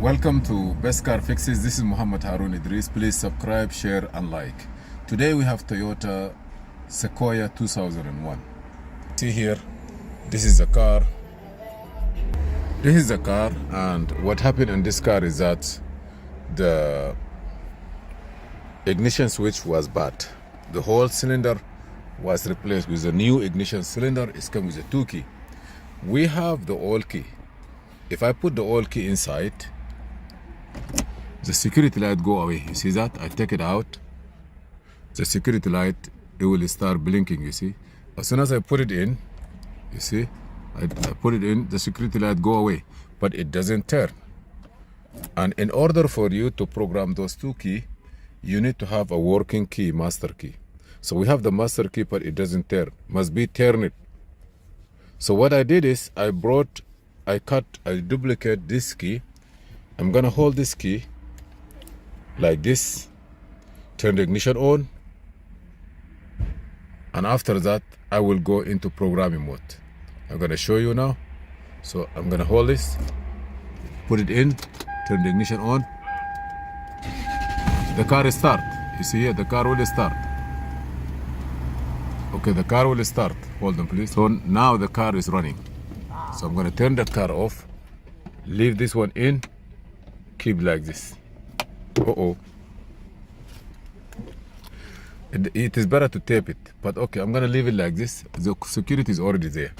Welcome to Best Car Fixes. This is Muhammad Harun Idris. Please subscribe, share and like. Today we have Toyota Sequoia 2001. See here, this is the car. This is the car, and what happened in this car is that the ignition switch was bad. The whole cylinder was replaced with a new ignition cylinder. It's come with a 2 key. We have the old key. If I put the old key inside, the security light go away. You see that? I take it out. The security light, it will start blinking, you see. As soon as I put it in, you see, I put it in, the security light go away, but it doesn't turn. And in order for you to program those 2 keys, you need to have a working key, master key. So we have the master key, but it doesn't turn. Must be turn it. So what I did is I duplicate this key. I'm gonna hold this key like this, turn the ignition on, and after that I will go into programming mode. I'm gonna show you now. So I'm gonna hold this, put it in, turn the ignition on. The car is start. You see here, the car will start. Okay, the car will start. Hold on please. So now the car is running. So I'm gonna turn the car off, leave this one in, keep like this. It is better to tape it, but okay, I'm gonna leave it like this. The security is already there.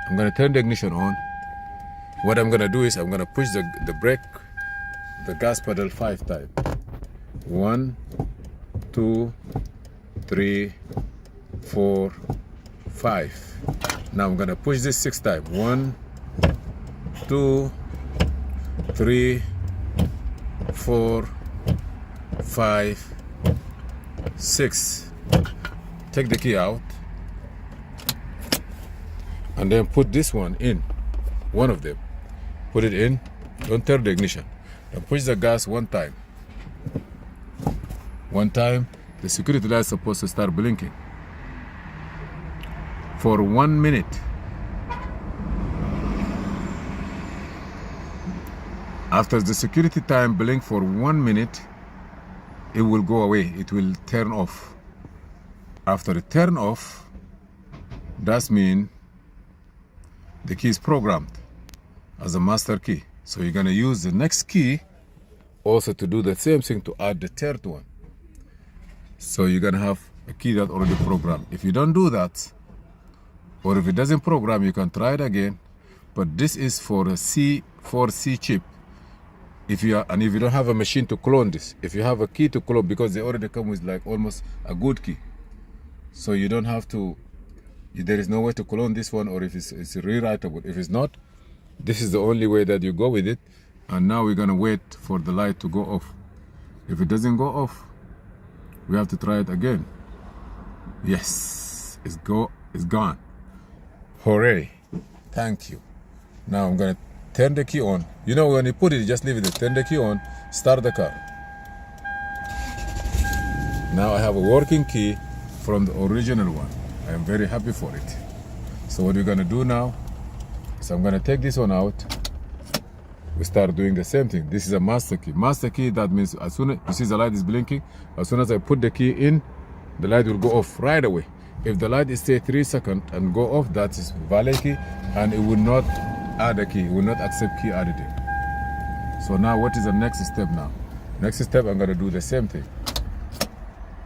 I'm gonna turn the ignition on. What I'm gonna do is I'm gonna push the brake, the gas pedal 5 times. 1, 2, 3, 4, 5. Now I'm gonna push this 6 times. 1, 2, 3, 4, 5, 6. Take the key out and then put this one in. One of them. Put it in. Don't turn the ignition. Then push the gas 1 time. 1 time. The security light is supposed to start blinking for 1 minute. After the security time blink for 1 minute, it will go away. It will turn off. After it turn off, that means the key is programmed as a master key. So you're gonna use the next key also to do the same thing, to add the third one. So you're gonna have a key that already programmed. If you don't do that, or if it doesn't program, you can try it again. But this is for a C chip. If you don't have a machine to clone this, if you have a key to clone, because they already come with like almost a good key, so you don't have to. There is no way to clone this one, or if it's rewritable. If it's not, this is the only way that you go with it. And now we're gonna wait for the light to go off. If it doesn't go off, we have to try it again. Yes, it's gone. Hooray! Thank you. Now I'm gonna turn the key on. You know, when you put it, just leave it there. Turn the key on, start the car. Now I have a working key from the original one. I am very happy for it. So what we're gonna do now is I'm gonna take this one out. We start doing the same thing. This is a master key. Master key, that means as soon as you see the light is blinking, as soon as I put the key in, the light will go off right away. If the light stay 3 seconds and go off, that is valid key, and it will not add a key. It will not accept key editing. So now what is the next step now? Next step, I'm gonna do the same thing.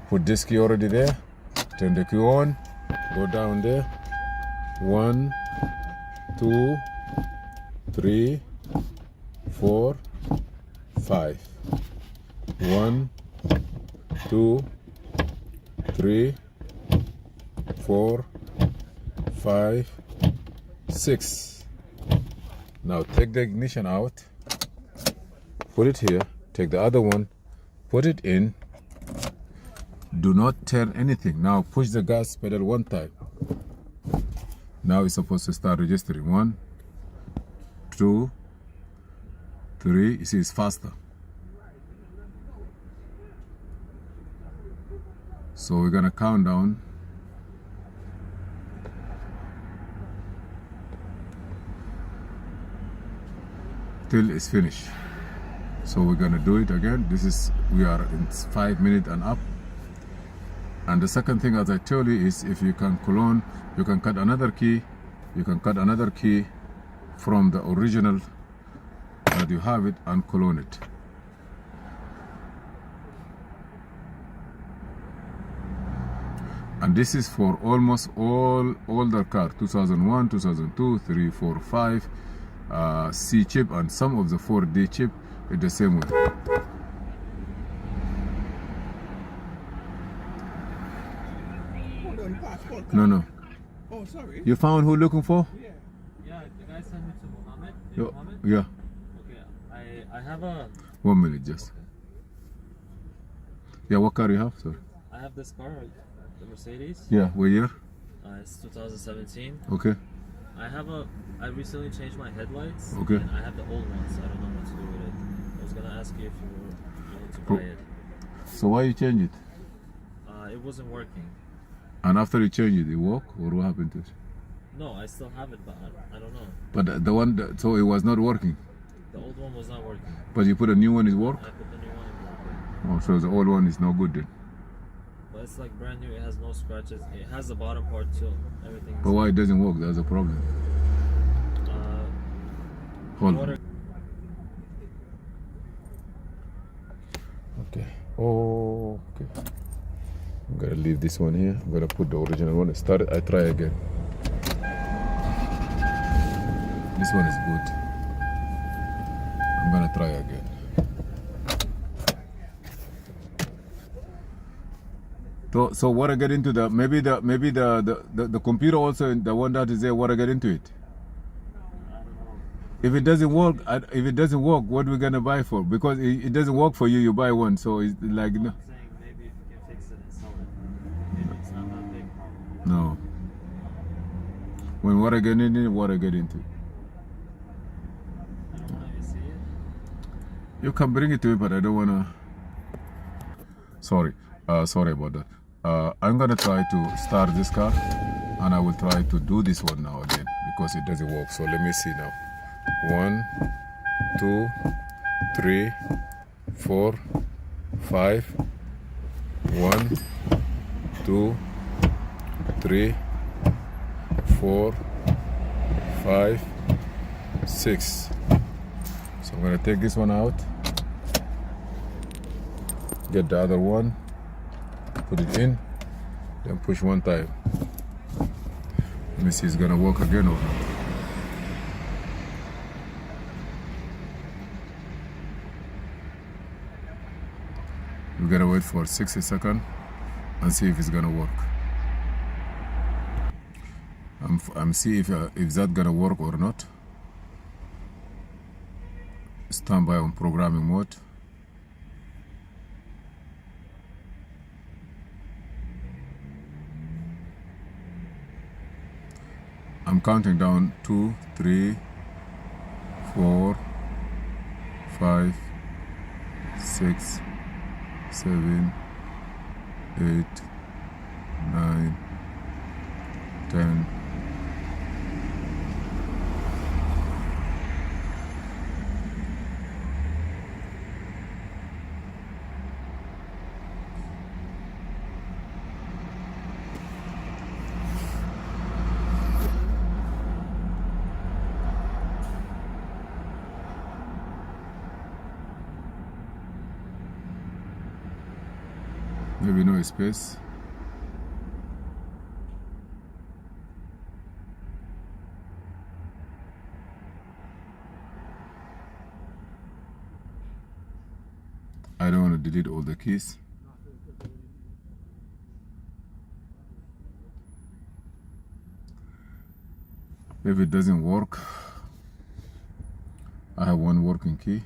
Put this key already there. Turn the key on. Go down there. 1, 2, 3, 4, 5. 1, 2, 3, 4, 5, 6. Now take the ignition out, put it here, take the other one, put it in. Do not turn anything. Now push the gas pedal 1 time. Now it's supposed to start registering. 1, 2, 3. You see, it's faster. So we're gonna count down till it's finished. So we're gonna do it again. We are in 5 minutes and up. And the second thing, as I told you, is if you can clone, you can cut another key. You can cut another key from the original that you have it and clone it. And this is for almost all older cars, 2001, 2002, 3, 4, 5, C chip, and some of the 4D chip is the same way. No. Oh, sorry. You found who looking for? Yeah. Yeah, the guy sent me to Mohammed. Mohammed? Yeah. Okay, I have a... 1 minute just. Okay. Yeah, what car you have? Sorry. I have this car, the Mercedes. Yeah, what year? It's 2017. Okay. I recently changed my headlights. Okay. And I have the old ones. I don't know what to do with it. I was gonna ask you if you were willing to buy it. So why you change it? It wasn't working. And after you change it, it work, or what happened to it? No, I still have it, but I don't know. But the one, so it was not working. The old one was not working. But you put a new one, it work? I put the new one in working. Oh, so the old one is no good then. But it's like brand new. It has no scratches. It has the bottom part too. Everything. But why it doesn't work? That's a problem. Hold on. Okay. Oh, okay. I'm gonna leave this one here. I'm gonna put the original one. I try again. This one is good. I'm gonna try again. So what I get into the maybe the computer also, the one that is there, what I get into it. If it doesn't work, what are we gonna buy for? Because it doesn't work for you, you buy one. So it's like no. I'm saying maybe if you can fix it and sell it, maybe it's not that big problem. No. When what I get into, what I get into. I don't want to see it. You can bring it to me, but I don't wanna. Sorry about that. I'm gonna try to start this car, and I will try to do this one now again because it doesn't work. So let me see now. 1, 2, 3, 4, 5. 1, 2, 3, 4, 5, 6. So I'm gonna take this one out. Get the other one. Put it in. Then push one time. Let me see if it's gonna work again or not. We're gonna wait for 60 seconds and see if it's gonna work. I'm see if that gonna work or not. Stand by on programming mode. I'm counting down 2, 3, 4, 5, 6, 7, 8, 9, 10. Maybe no space. I don't want to delete all the keys. If it doesn't work, I have one working key.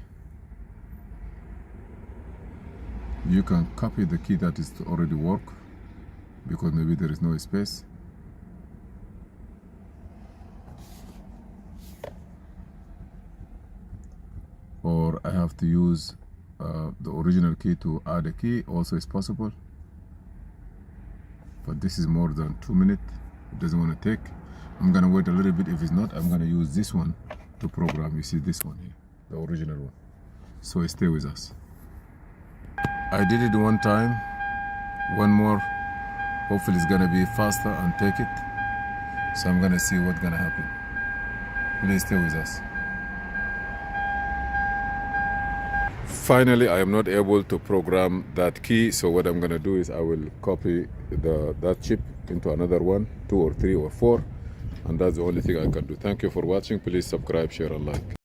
You can copy the key that is already work because maybe there is no space. or I have to use the original key to add a key, also is possible. But this is more than 2 minutes. It doesn't want to take. I'm gonna wait a little bit. If it's not, I'm gonna use this one to program. You see this one here, the original one. So stay with us. I did it one time. One more. Hopefully it's gonna be faster and take it. So I'm gonna see what's gonna happen. Please stay with us. Finally, I am not able to program that key. So what I'm gonna do is I will copy that chip into another one, 2 or 3 or 4, and that's the only thing I can do. Thank you for watching. Please subscribe, share, and like.